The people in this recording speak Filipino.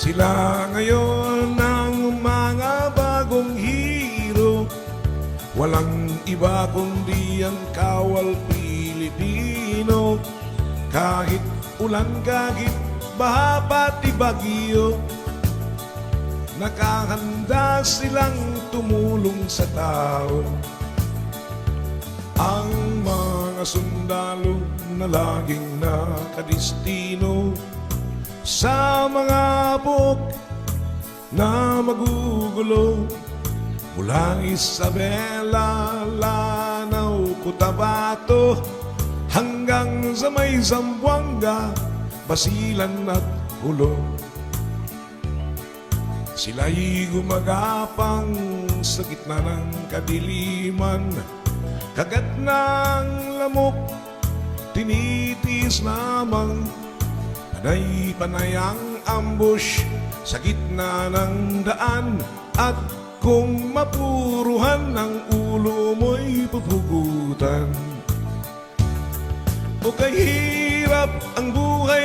Sila ngayon ang mga bagong hero, walang iba kundi ang kawal Pilipino. Kahit ulan, kahit baha, pati bagyo, nakahanda silang tumulong sa tao. Ang mga sundalo na laging nakadistino sa mga buk na magugulo, mula Isabela, Lanao, Cotabato hanggang sa may Zamboanga, Basilan at Hulo. Sila'y gumagapang sa gitna ng kadiliman, kagat ng lamok, tinitiis lamang. Panay-panay ang ambush sa gitna ng daan, at kung mapuruhan ang ulo mo'y pupugutan. O kahirap ang buhay